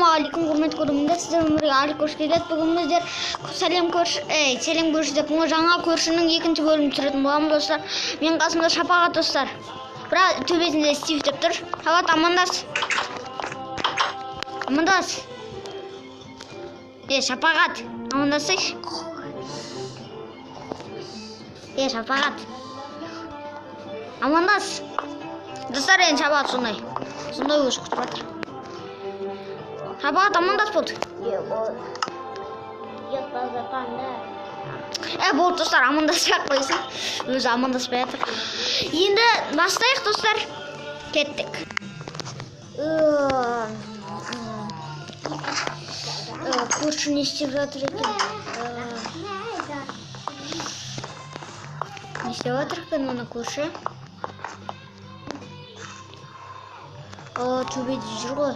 Ассалаумағалейкум, құрметті көрермендер, сіздер өмірге али қош келдіңіздер. Бүгін біздер сәлем көрші деп жаңа көршінің екінші бөлімін түсіретін боламыз достар. Мен қасымда Шапағат достар. Бірақ төбесінде Стив деп тұр. Шапағат, амандас. Амандас. Шапағат, амандасайшы. Шапағат. Амандас. Достар, енді Шапағат сондай өз күтіп жатыр. Шапағат, амандас болды. Болды достар, амандасақ қойсын. Өзі амандаспай жатыр. Енді бастайық достар. Кеттік. Көрші не істеп жатыр екен? Не істеп жатыр екен оны көрші? Төбеде жүр ғой.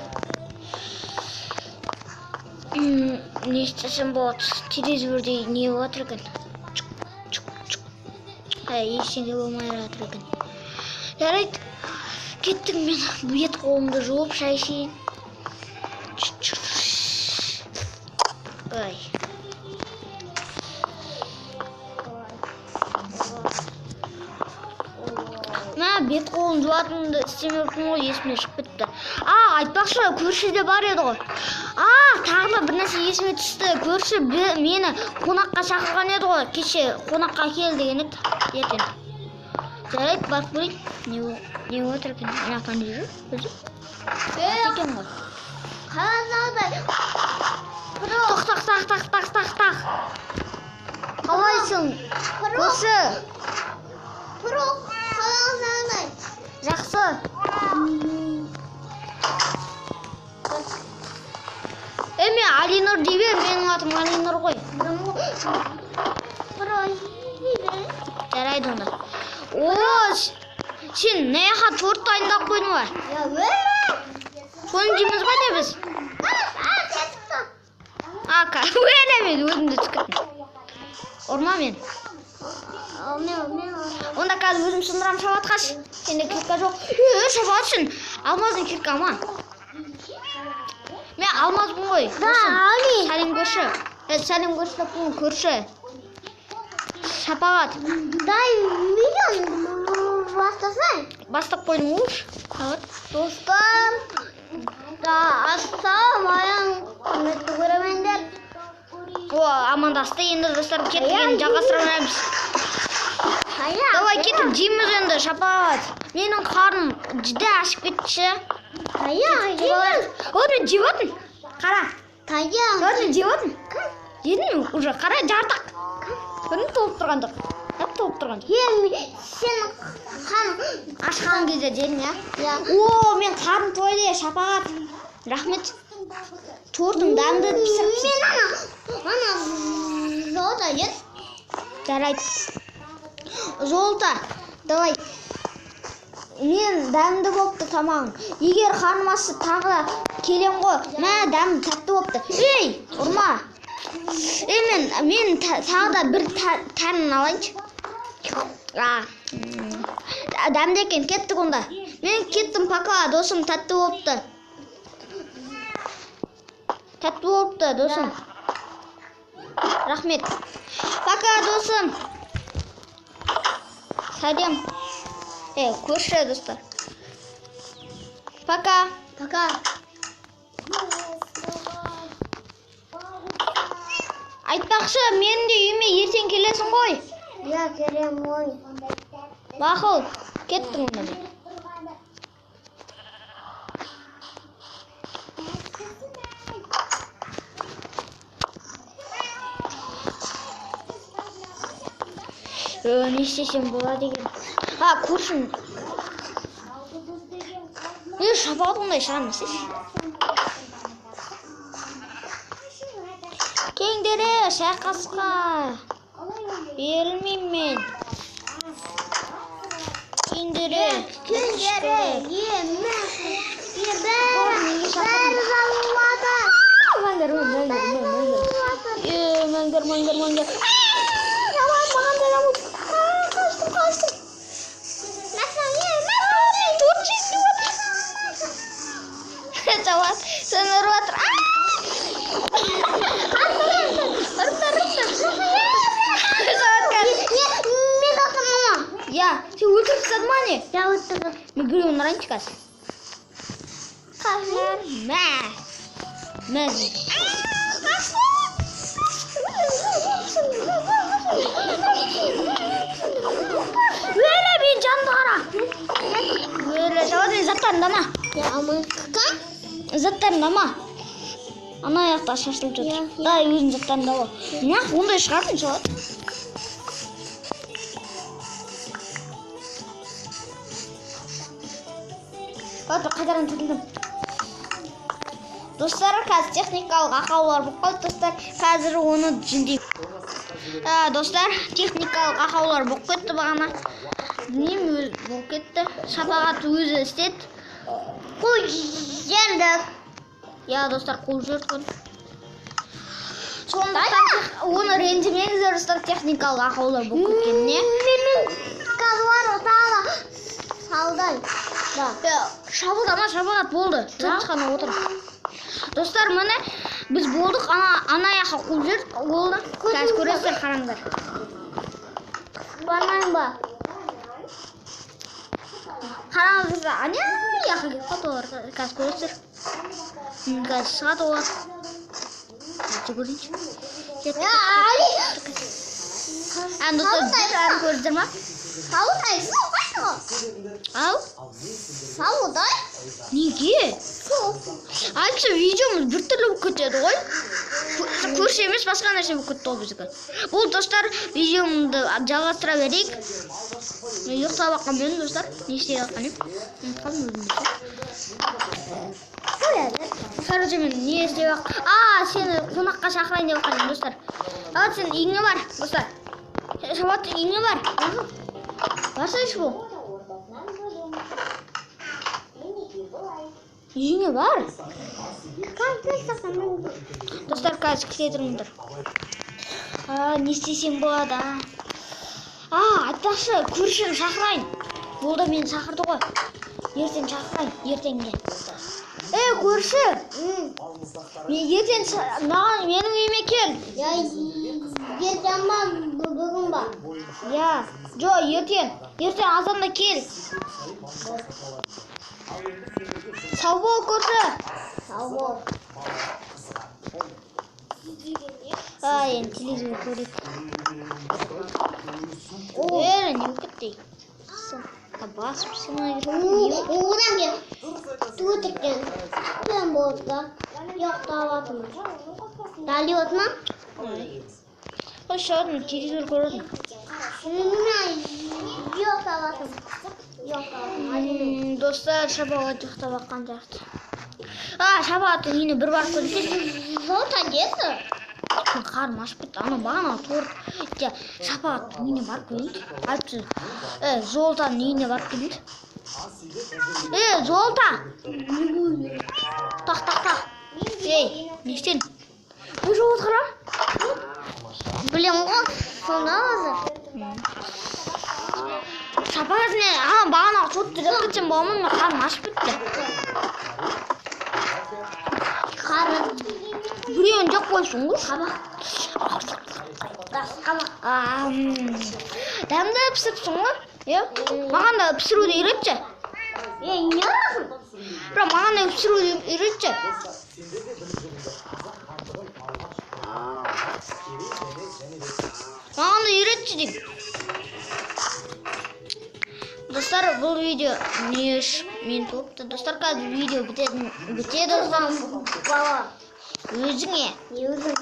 Не істесем болады? Телевизорде не болып жатыр екен? Ештеңе болмай жатыр екен. Жарайды, кеттік, мен бет қолымды жуып шай ішейін. Бет қолын жуатынды істемеппін ғой, есіме шығып кетті. Айтпақшы, көрші де бар еді ғой. Тағы да бір нәрсе есіме түсті. Көрші мені қонаққа шақырған еді ғой. Кеше қонаққа кел деген еді. Ертең. Жарайды, барып көрейін. Не отыр екен? Мына жақта не жүр? Өзі? Екен ғой. Тақ. Қалайсың? Көрші. Жақсы. Мен Алинұр дейбе, менің атым Алинұр ғой. Жарайды онда. Сен неяқа торт дайындап қойдың ба? Соны жейміз ба не біз? Өйнемен өзімді түскеттім. Орма мен. Онда қазір өзім сындырам Шапағатқаш. Сенде кирка жоқ. Шапағат сен алмаздың кирка ма? Мен алмазбын ғой. Сәлем көрші. Сәлем көрші деп бұны көрші. Шапағат. Дай видеоны бастасай. Бастап қойдым ұш. Достар. Ассалаумағалейкум, құрметті көрермендер. Амандасты, енді достар кеттік, жалғастыра береміз. Давай кетіп жейміз енді, Шапағат. Менің қарным жүдә ашып кетші. Мен жеп отын. Қара. Мен жеп отын. Жедің уже, қара жартақ. Көрдің толып тұрған жоқ. Толып тұрған жоқ. Сен қарным ашқан кезде жедің, я? Мен қарным тойды, Шапағат. Рахмет. Тортың дәмді пісіріпсің. Ана золота ет. Жарайды. Золота, давай. Мен дәмді болыпты тамағың. Егер қарным ашса тағы да келем ғой. Дәмді тәтті болыпты. Ұрма. Мен тағы да бір тәнін алайыншы. Дәмді екен, кеттік онда. Мен кеттім, пока, досым, тәтті болыпты. Тәтті болыпты, досым. Рахмет. Пока, досым. Сәлем. Көрші, достар. Пока. Айтпақшы, менің де үйіме ертең келесің ғой. Келем ғой. Мақұл, кеттің онда мен. Не істесем болады екен. Көршім. Шапағат ондай шығармыз. Кеңдері шайқасқа. Берілмейм мен. Кеңдері. Мәңгір. Sen urut. Жабыттығы. Мен біреуін ұрайыншы қазір. Қазір. Мәз. Өйле мен жанды қара. Өйле жауады заттарындама. Аманққа. Заттарындама. Ана аяқта шашылып жатыр. Да, өзің заттарында бол. Неғып ондай шығардың жауады. Қазір қайтардан түтілдім. Достар, қазір техникалық ақаулар болып қалды. Достар, қазір оны жүндеймін. Достар, техникалық ақаулар болып кетті бағана. Білмеймін, өз болып кетті. Шапағат өзі істеді. Қол жердік. Достар, қол жүрдік. Сондықтан оны ренжімеңіздер, достар, техникалық ақаулар болып кеткеніне. Менің қазуар оталы. Салдай. Шабағат болды. Тыныш қана отыр. Достар, міне біз болдық. Ана яққа қол жүрдік. Болды. Қазір көресіздер, қараңдар. Бармайын ба? Қараңыздар, ана яққа келіп қалды олар. Қазір көресіздер. Қазір шығады олар. Қазір көрейінші. Достар, көрдіңіздер ма? Саудай, саудай. Ау? Саудай? Неге? Айтшы, видеомыз біртүрлі болып кетеді ғой. Көрші емес, басқа нәрсе болып кетті ол біздікі. Бұл достар, видеомды жалғастыра берейік. Ұйықтап аққан мен достар. Не істей аққан ем? Қалым өзімді. Короче, мен не істей аққан? Сені қонаққа шақырайын деп аққан ем, достар. Сен үйіңе бар, достар. Шабат үйіңе бар. Барсайшы бұл. Үйіңе бар. Достар, қазір кете тұрыңдар. Не істесем болады? Айтпақшы, көршіні шақырайын. Ол да мені шақырды ғой. Ертең шақырайын, ертеңге. Көрші. Ертең менің үйіме кел. Ертең ба, бүгін ба? Жоқ, ертең азанда кел. Сау бол, көрші. Сау бол. Енді телевизор көрейік. Не болып кетті? Басып сені одан кел. Түтіркен. Мен болды да. Жоқтап атымыз. Дали отма? Шаудың телевизор көрдім. Жоқтап атым. Достар, Шапағат жоқтап аққан жақты. Шапағаттың үйіне бір барып көрдім. Жота десі? Қарым ашып кетті. Бағана торт. Шапағаттың үйіне барып көрдім. Айтшы, Золтаның үйіне барып көрдім. Золта! Тақ. Не істен? Жоқ отқыра? Білем ғой, сонда өзі. Шапағатың бағана торт жүріп кетсем болмын, қарым ашып кетті. Біреуін жоқ қойсын ғой. Дәмді пісіріпсің ғой. Маған да пісіруді үйретші. Не арасың? Бірақ маған да пісіруді үйретші. Маған да үйретші дейм. Достар, бұл видео не үш мен топты. Достар, қазір видео бітеді ұзған Бала. өзіңе. Не өзің?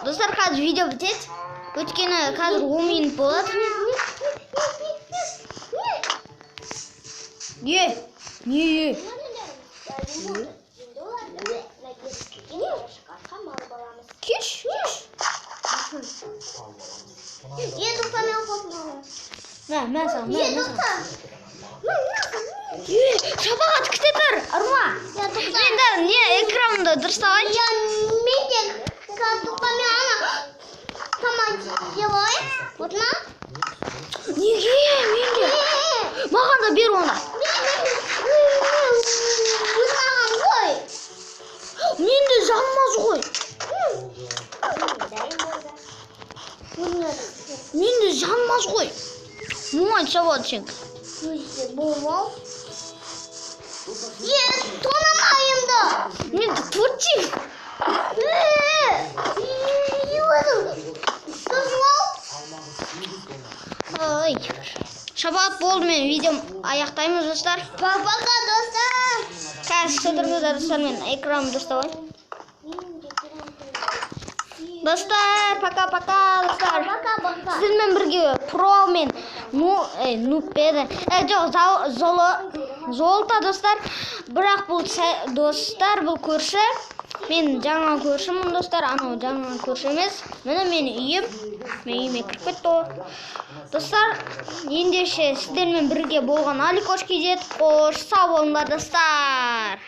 Достар, қазір видео бітеді. Өткені қазір 10 минут болады. Не? Кеш. Тоқтамай қосылмауы. Мен саған. Тоқта. Шапағат күте тұр, ұрма. Мен не экранымды дұрысталайын. Мен де тоқтамай ана. Тамақ жеп алайын. Отма? Неге? Мен де. Маған да бер онда. Маған ғой. Мен де жанмаз ғой. Мен де жанмаз ғой. болады сен? Болмау. Тонамайымды. Мен турчи. Ой. Шабат болды, мен видеом аяқтаймыз достар. Пока, достар. Қазір шыдырыңыздар достар, мен экранымды доставайын. Достар, пока-пока достар. Пока. Сізмен бірге про мен нуп еді. Жоқ, золото достар. Бірақ бұл достар, бұл көрші. Мен жаңа көршімін достар. Анау жаңа көрші емес. Міне менің үйім. Мен үйіме кіріп кетті. Достар, ендеше сіздермен бірге болған Аликош KZ. Қош, сау болыңдар достар.